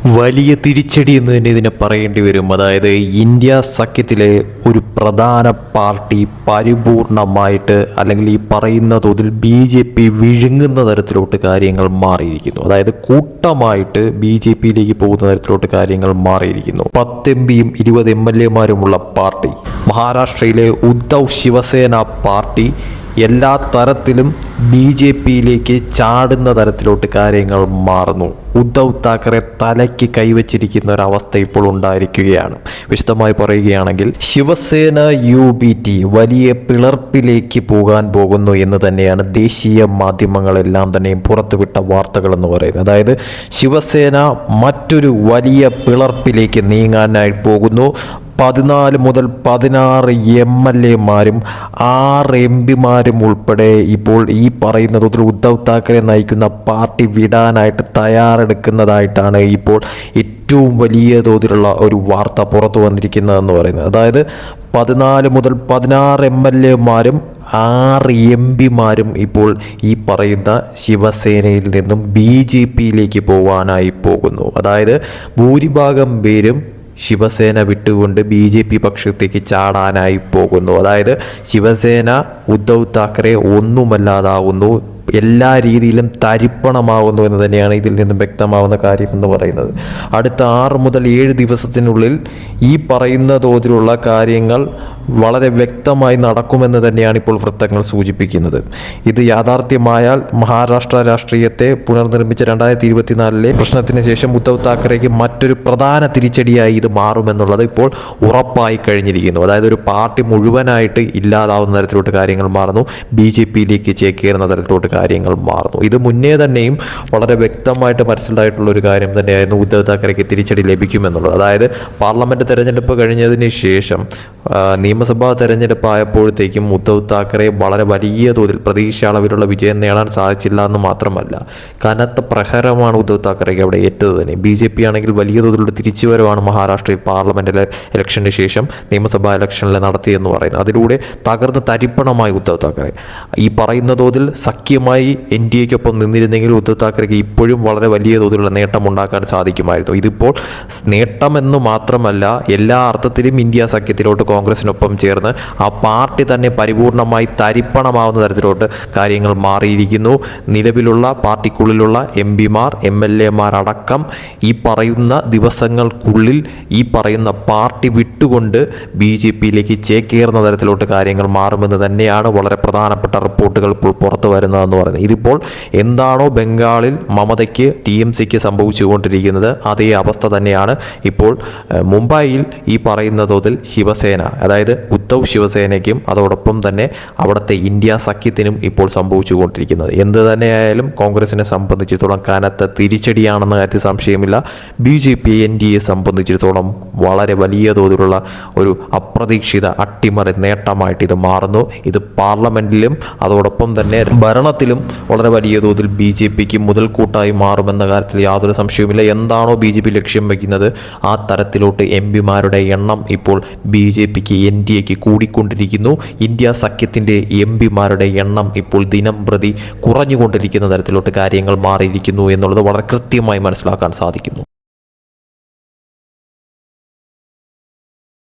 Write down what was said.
വലിയ തിരിച്ചടി എന്ന് തന്നെ ഇതിനെ പറയേണ്ടി വരും. അതായത് ഇന്ത്യ സഖ്യത്തിലെ ഒരു പ്രധാന പാർട്ടി പരിപൂർണമായിട്ട് അല്ലെങ്കിൽ ഈ പറയുന്ന തോതിൽ BJP വിഴുങ്ങുന്ന തരത്തിലോട്ട് കാര്യങ്ങൾ മാറിയിരിക്കുന്നു. അതായത് കൂട്ടമായിട്ട് BJPയിലേക്ക് പോകുന്ന തരത്തിലോട്ട് കാര്യങ്ങൾ മാറിയിരിക്കുന്നു. 10 MPയും 20 MLAമാരുമുള്ള പാർട്ടി, മഹാരാഷ്ട്രയിലെ ഉദ്ധവ് ശിവസേന പാർട്ടി എല്ലാ തരത്തിലും BJPയിലേക്ക് ചാടുന്ന തരത്തിലോട്ട് കാര്യങ്ങൾ മാറുന്നു. ഉദ്ധവ് താക്കറെ തലയ്ക്ക് കൈവച്ചിരിക്കുന്ന ഒരവസ്ഥ ഇപ്പോൾ ഉണ്ടായിരിക്കുകയാണ്. വിശദമായി പറയുകയാണെങ്കിൽ ശിവസേന UBT വലിയ പിളർപ്പിലേക്ക് പോകാൻ പോകുന്നു എന്ന് തന്നെയാണ് ദേശീയ മാധ്യമങ്ങളെല്ലാം തന്നെയും പുറത്തുവിട്ട വാർത്തകൾ എന്ന് പറയുന്നത്. അതായത് ശിവസേന മറ്റൊരു വലിയ പിളർപ്പിലേക്ക് നീങ്ങാനായി പോകുന്നു. 14 മുതൽ 16 MLAമാരും 6 MPമാരും ഉൾപ്പെടെ ഇപ്പോൾ ഈ പറയുന്ന തോതിൽ ഉദ്ധവ് താക്കറെ നയിക്കുന്ന പാർട്ടി വിടാനായിട്ട് തയ്യാറെടുക്കുന്നതായിട്ടാണ് ഇപ്പോൾ ഏറ്റവും വലിയ തോതിലുള്ള ഒരു വാർത്ത പുറത്തു വന്നിരിക്കുന്നതെന്ന് പറയുന്നത്. അതായത് 14 മുതൽ 16 MLAമാരും 6 MPമാരും ഇപ്പോൾ ഈ പറയുന്ന ശിവസേനയിൽ നിന്നും BJPയിലേക്ക് പോകാനായി പോകുന്നു. അതായത് ഭൂരിഭാഗം പേരും ശിവസേന വിട്ടുകൊണ്ട് BJP പക്ഷത്തേക്ക് ചാടാനായി പോകുന്നു. അതായത് ശിവസേന ഉദ്ധവ് താക്കറെ ഒന്നുമല്ലാതാവുന്നു, എല്ലാ രീതിയിലും തരിപ്പണമാകുന്നു എന്ന് തന്നെയാണ് ഇതിൽ നിന്നും വ്യക്തമാവുന്ന കാര്യം എന്ന് പറയുന്നത്. അടുത്ത 6 മുതൽ 7 ദിവസത്തിനുള്ളിൽ ഈ പറയുന്ന തോതിലുള്ള കാര്യങ്ങൾ വളരെ വ്യക്തമായി നടക്കുമെന്ന് തന്നെയാണ് ഇപ്പോൾ വൃത്തങ്ങൾ സൂചിപ്പിക്കുന്നത്. ഇത് യാഥാർത്ഥ്യമായാൽ മഹാരാഷ്ട്ര രാഷ്ട്രീയത്തെ പുനർനിർമ്മിച്ച 2024 പ്രശ്നത്തിന് ശേഷം ഉദ്ധവ് താക്കറേക്ക് മറ്റൊരു പ്രധാന തിരിച്ചടിയായി ഇത് മാറുമെന്നുള്ളത് ഇപ്പോൾ ഉറപ്പായി കഴിഞ്ഞിരിക്കുന്നു. അതായത് ഒരു പാർട്ടി മുഴുവനായിട്ട് ഇല്ലാതാവുന്ന തരത്തിലോട്ട് കാര്യങ്ങൾ മാറുന്നു, BJPയിലേക്ക് ചേക്കേറുന്ന തരത്തിലോട്ട് കാര്യങ്ങൾ മാറുന്നു. ഇത് മുന്നേ തന്നെയും വളരെ വ്യക്തമായിട്ട് മനസ്സിലായിട്ടുള്ള ഒരു കാര്യം തന്നെയായിരുന്നു ഉദ്ധവ് താക്കറേക്ക് തിരിച്ചടി ലഭിക്കുമെന്നുള്ളത്. അതായത് പാർലമെന്റ് തെരഞ്ഞെടുപ്പ് കഴിഞ്ഞതിന് ശേഷം നിയമസഭാ തെരഞ്ഞെടുപ്പ് ആയപ്പോഴത്തേക്കും ഉദ്ധവ് താക്കറെ വളരെ വലിയ തോതിൽ പ്രതീക്ഷ അളവിലുള്ള വിജയം നേടാൻ സാധിച്ചില്ല എന്ന് മാത്രമല്ല, കനത്ത പ്രഹരമാണ് ഉദ്ധവ് താക്കറേക്ക് അവിടെ ഏറ്റത് തന്നെ. BJP ആണെങ്കിൽ വലിയ തോതിലുള്ള തിരിച്ചുവരവാണ് മഹാരാഷ്ട്രയിൽ പാർലമെന്റിലെ ഇലക്ഷന് ശേഷം നിയമസഭാ ഇലക്ഷനിൽ നടത്തിയെന്ന് പറയുന്നത്. അതിലൂടെ തകർന്ന് തരിപ്പണമായി ഉദ്ധവ് താക്കറെ. ഈ പറയുന്ന തോതിൽ സഖ്യമായി NDAക്കൊപ്പം നിന്നിരുന്നെങ്കിൽ ഉദ്ധവ് താക്കറേക്ക് ഇപ്പോഴും വളരെ വലിയ തോതിലുള്ള നേട്ടം ഉണ്ടാക്കാൻ സാധിക്കുമായിരുന്നു. ഇതിപ്പോൾ നേട്ടമെന്ന് മാത്രമല്ല, എല്ലാ അർത്ഥത്തിലും ഇന്ത്യ സഖ്യത്തിലോട്ട് കോൺഗ്രസിനൊപ്പം ചേർന്ന് ആ പാർട്ടി തന്നെ പരിപൂർണമായി തരിപ്പണമാവുന്ന തരത്തിലോട്ട് കാര്യങ്ങൾ മാറിയിരിക്കുന്നു. നിലവിലുള്ള പാർട്ടിക്കുള്ളിലുള്ള MPമാർ MLAമാർ അടക്കം ഈ പറയുന്ന ദിവസങ്ങൾക്കുള്ളിൽ ഈ പറയുന്ന പാർട്ടി വിട്ടുകൊണ്ട് BJPയിലേക്ക് ചേക്കേറുന്ന തരത്തിലോട്ട് കാര്യങ്ങൾ മാറുമെന്ന് തന്നെയാണ് വളരെ പ്രധാനപ്പെട്ട റിപ്പോർട്ടുകൾ ഇപ്പോൾ പുറത്തു വരുന്നതെന്ന് പറയുന്നത്. ഇതിപ്പോൾ എന്താണോ ബംഗാളിൽ മമതയ്ക്ക് TMCക്ക് സംഭവിച്ചുകൊണ്ടിരിക്കുന്നത് അതേ അവസ്ഥ തന്നെയാണ് ഇപ്പോൾ മുംബൈയിൽ ഈ പറയുന്ന തോതിൽ ശിവസേന, അതായത് ഉദ്ധവ് ശിവസേനയ്ക്കും അതോടൊപ്പം തന്നെ അവിടുത്തെ ഇന്ത്യ സഖ്യത്തിനും ഇപ്പോൾ സംഭവിച്ചുകൊണ്ടിരിക്കുന്നത്. എന്ത് തന്നെയായാലും കോൺഗ്രസിനെ സംബന്ധിച്ചിടത്തോളം കനത്ത തിരിച്ചടിയാണെന്ന കാര്യത്തിൽ സംശയമില്ല. BJP NDAയെ സംബന്ധിച്ചിടത്തോളം വളരെ വലിയ തോതിലുള്ള ഒരു അപ്രതീക്ഷിത അട്ടിമറി നേട്ടമായിട്ട് ഇത് മാറുന്നു. ഇത് പാർലമെന്റിലും അതോടൊപ്പം തന്നെ ഭരണത്തിലും വളരെ വലിയ തോതിൽ BJPക്ക് മുതൽക്കൂട്ടായി മാറുമെന്ന കാര്യത്തിൽ യാതൊരു സംശയവുമില്ല. എന്താണോ BJP ലക്ഷ്യം വയ്ക്കുന്നത് ആ തരത്തിലോട്ട് MPമാരുടെ എണ്ണം ഇപ്പോൾ BJPക്ക് NDAക്ക് കൂടിക്കൊണ്ടിരിക്കുന്നു. ഇന്ത്യ സഖ്യത്തിൻ്റെ MPമാരുടെ എണ്ണം ഇപ്പോൾ ദിനം പ്രതി കുറഞ്ഞുകൊണ്ടിരിക്കുന്ന തരത്തിലോട്ട് കാര്യങ്ങൾ മാറിയിരിക്കുന്നു എന്നുള്ളത് വളരെ കൃത്യമായി മനസ്സിലാക്കാൻ സാധിക്കുന്നു.